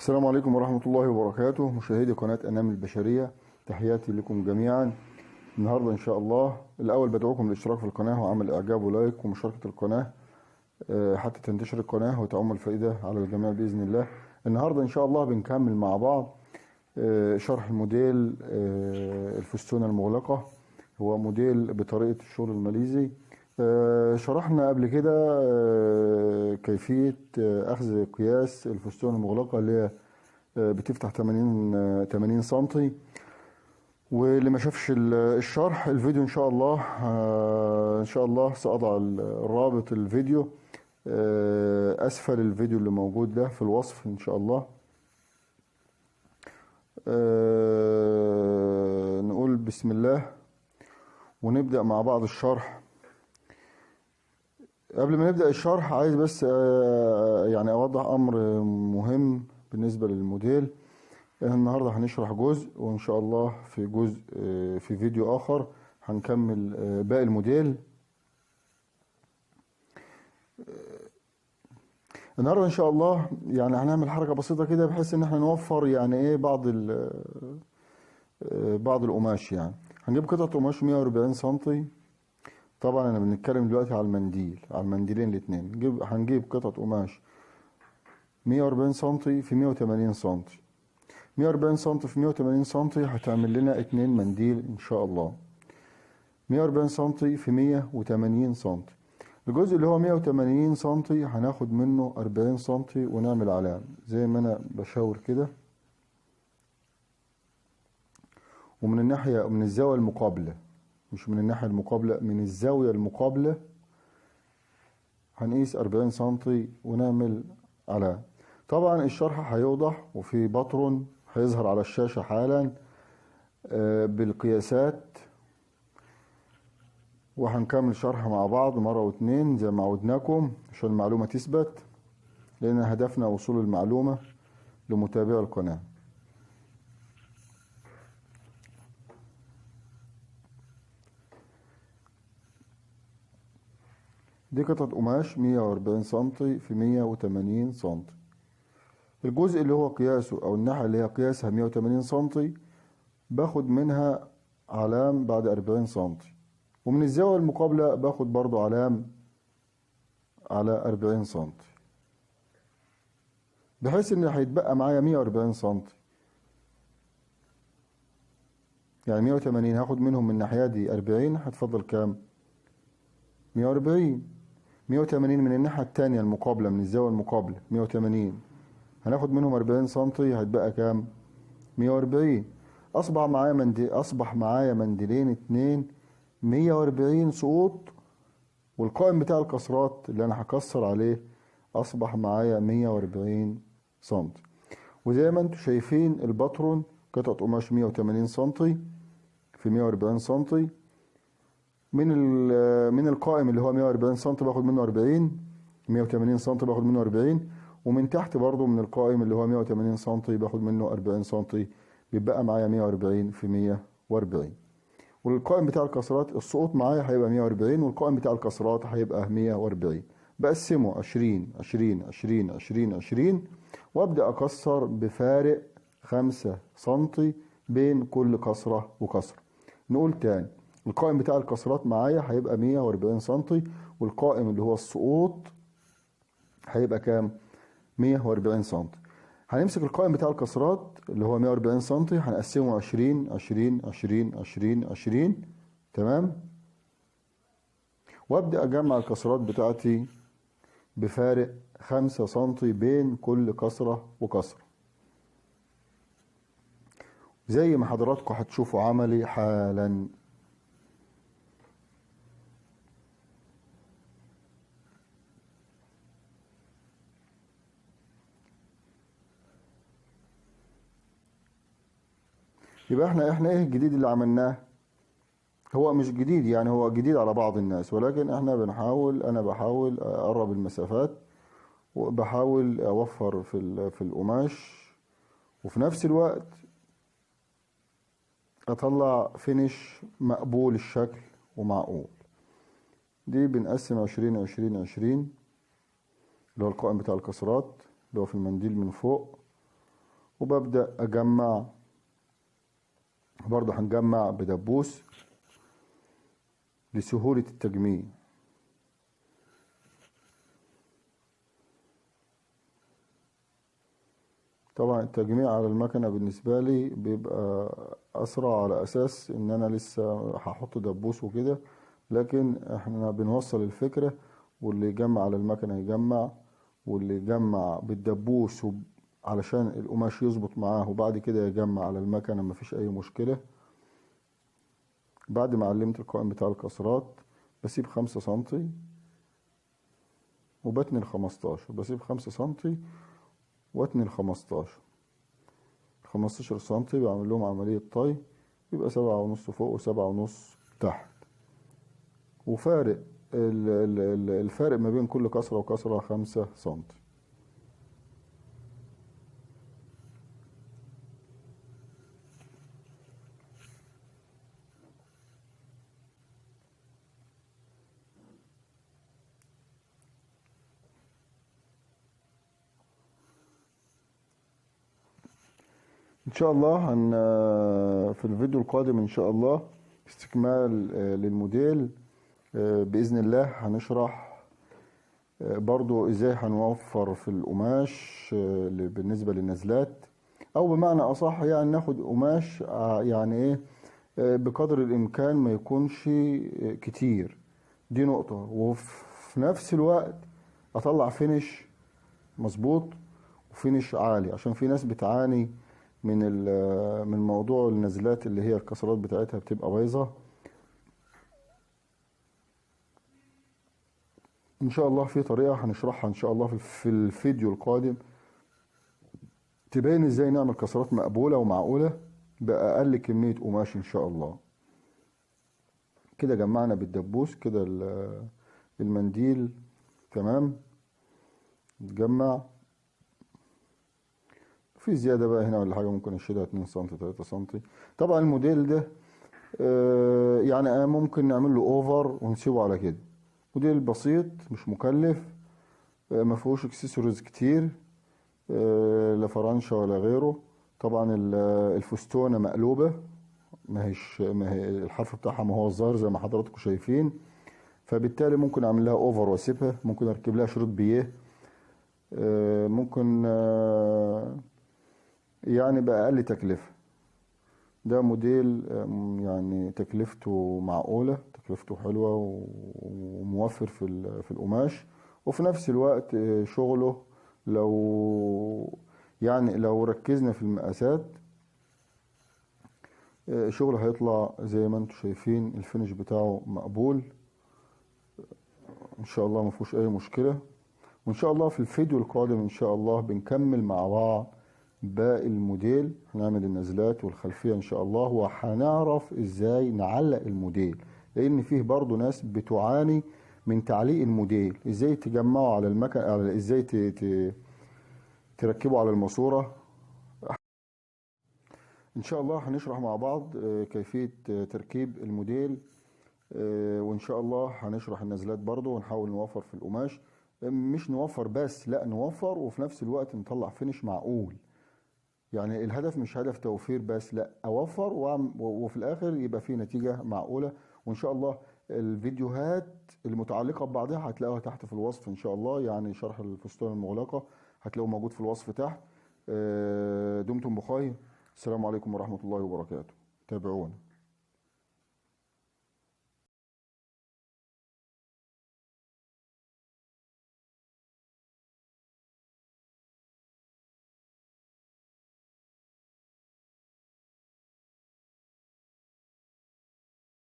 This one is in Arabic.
السلام عليكم ورحمة الله وبركاته، مشاهدي قناة أنام البشرية، تحياتي لكم جميعا. النهاردة إن شاء الله الأول بدعوكم للاشتراك في القناة وعمل إعجاب ولايك ومشاركة القناة حتى تنتشر القناة وتعم الفائدة على الجميع بإذن الله. النهاردة إن شاء الله بنكمل مع بعض شرح الموديل الفستونة المغلقة. هو موديل بطريقة الشغل الماليزي. شرحنا قبل كده كيفية أخذ قياس الفستونة المغلقة اللي هي بتفتح 80 سنتي. واللي ما شافش الشرح الفيديو ان شاء الله سأضع الرابط الفيديو اسفل الفيديو اللي موجود ده في الوصف ان شاء الله. نقول بسم الله ونبدأ مع بعض الشرح. قبل ما نبدأ الشرح عايز بس يعني اوضح امر مهم بالنسبة للموديل. النهاردة هنشرح جزء، وإن شاء الله في جزء في فيديو آخر هنكمل باقي الموديل. النهاردة إن شاء الله يعني هنعمل حركة بسيطة كده بحيث إن احنا نوفر يعني إيه بعض القماش. يعني هنجيب قطعة قماش 140 سنتي. طبعا أنا بنتكلم دلوقتي على المنديلين الاتنين. هنجيب قطعة قماش 140 سنتي في 180 سنتي. 140 سنتي في 180 سنتي هتعمل لنا 2 منديل ان شاء الله. 140 سنتي في 180 سنتي، الجزء اللي هو 180 سنتي هناخد منه 40 سنتي ونعمل علامة زي ما انا بشاور كده. ومن الناحية من الزاوية المقابلة، مش من الناحية المقابلة، من الزاوية المقابلة هنقيس 40 سنتي ونعمل علامة. طبعا الشرح هيوضح وفي باترون هيظهر على الشاشة حالا بالقياسات، وهنكمل شرح مع بعض مرة واتنين زي ما عودناكم عشان المعلومة تثبت، لأن هدفنا وصول المعلومة لمتابعي القناة. دي قطعة قماش 140 سنتي في 180 سنتي. الجزء اللي هو قياسه أو الناحية اللي هي قياسها 180 سنتي باخد منها علام بعد 40 سنتي، ومن الزاوية المقابلة باخد برضو علام على 40 سنتي، بحيث ان هيتبقى معايا 140 سنتي. يعني 180 هاخد منهم من الناحية دي 40، هتفضل كام؟ 140. 180 من الناحية التانية المقابلة، من الزاوية المقابلة 180 هناخد منهم 40 سنتي، هتبقى كام؟ 140. أصبح معايا منديلين اتنين 140 سقوط، والقائم بتاع الكسرات اللي أنا هكسر عليه أصبح معايا 140 سنتي. وزي ما انتم شايفين الباترون قطعة قماش 180 سنتي في 140 سنتي. من القائم اللي هو 140 سنتي باخد منه 40. 180 سنتي باخد منه 40، ومن تحت برضو من القائم اللي هو 180 سنتي باخد منه 40 سنتي، بيبقى معايا 140 في 140. والقائم بتاع الكسرات السقوط معايا هيبقى 140، والقائم بتاع الكسرات هيبقى 140. بقسمه 20 20 20 20 20، وابدأ اكسر بفارق 5 سنتي بين كل كسرة وكسرة. نقول تاني، القائم بتاع الكسرات معايا هيبقى 140 سنتي، والقائم اللي هو السقوط هيبقى كام؟ 140 سنتي. هنمسك القائم بتاع الكسرات اللي هو 140 سنتي هنقسمه 20 20 20 20 20، تمام؟ وابدأ اجمع الكسرات بتاعتي بفارق 5 سنتي بين كل كسرة وكسرة، زي ما حضراتكم هتشوفوا عملي حالا. يبقى احنا ايه الجديد اللي عملناه؟ هو مش جديد، يعني هو جديد على بعض الناس، ولكن انا بحاول اقرب المسافات، وبحاول اوفر في القماش، وفي نفس الوقت اطلع فينش مقبول الشكل ومعقول. دي بنقسم 20 20 20 اللي هو القائم بتاع الكسرات اللي هو في المنديل من فوق، وببدأ اجمع. برضه هنجمع بدبوس لسهولة التجميع. طبعا التجميع على المكنة بالنسبة لي بيبقى أسرع، على أساس إن أنا لسه هحط دبوس وكده، لكن احنا بنوصل الفكرة، واللي يجمع على المكنة يجمع، واللي يجمع بالدبوس علشان القماش يظبط معاه، وبعد كده يجمع على المكنة مفيش أي مشكلة. بعد ما علمت القائم بتاع الكسرات بسيب 5 سنتي وبتني ال15، بسيب 5 سنتي واتني ال15 سنتي، بعمل لهم عملية طي، يبقى 7.5 فوق و7.5 تحت. وفارق الفارق ما بين كل كسرة وكسرة 5 سنتي. ان شاء الله في الفيديو القادم ان شاء الله استكمال للموديل. بإذن الله هنشرح برضو ازاي هنوفر في القماش بالنسبة للنزلات، او بمعنى اصح يعني ناخد قماش يعني ايه بقدر الامكان ما يكونش كتير. دي نقطة. وفي نفس الوقت اطلع فينش مظبوط وفينش عالي، عشان في ناس بتعاني من موضوع النزلات اللي هي الكسرات بتاعتها بتبقى بايظة. ان شاء الله في طريقة هنشرحها ان شاء الله في الفيديو القادم، تبين ازاي نعمل كسرات مقبولة ومعقولة بأقل كمية قماش ان شاء الله. كده جمعنا بالدبوس كده المنديل تمام، اتجمع. في زيادة بقى هنا ولا حاجة ممكن اشيلها 2 سنتي 3 سنتي. طبعا الموديل ده يعني ممكن نعمل له اوفر ونسيبه على كده. موديل بسيط مش مكلف، ما فيهوش اكسسوارز كتير، لا فرنشة ولا غيره. طبعا الفستونة مقلوبة، ما هي الحرف بتاعها ما هو الظاهر زي ما حضراتكم شايفين، فبالتالي ممكن اعمل لها اوفر واسيبها، ممكن اركب لها شريط بيه، ممكن يعني بأقل تكلفة. ده موديل يعني تكلفته معقولة، تكلفته حلوة وموفر في القماش، وفي نفس الوقت شغله لو ركزنا في المقاسات شغله هيطلع زي ما انتم شايفين. الفينش بتاعه مقبول ان شاء الله، ما فيهوش اي مشكلة. وان شاء الله في الفيديو القادم ان شاء الله بنكمل مع بعض باقي الموديل، هنعمل النزلات والخلفية ان شاء الله، وهنعرف ازاي نعلق الموديل، لان فيه برضو ناس بتعاني من تعليق الموديل، ازاي تجمعه على المكن، ازاي تركبه على الماسورة. ان شاء الله هنشرح مع بعض كيفية تركيب الموديل، وان شاء الله هنشرح النزلات برضو، ونحاول نوفر في القماش. مش نوفر بس، لا نوفر وفي نفس الوقت نطلع فينش معقول. يعني الهدف مش هدف توفير بس، لا اوفر وفي الاخر يبقى في نتيجة معقولة. وان شاء الله الفيديوهات المتعلقة ببعضها هتلاقوها تحت في الوصف ان شاء الله، يعني شرح الفستان المغلقة هتلاقوه موجود في الوصف تحت. دمتم بخير. السلام عليكم ورحمة الله وبركاته. تابعونا.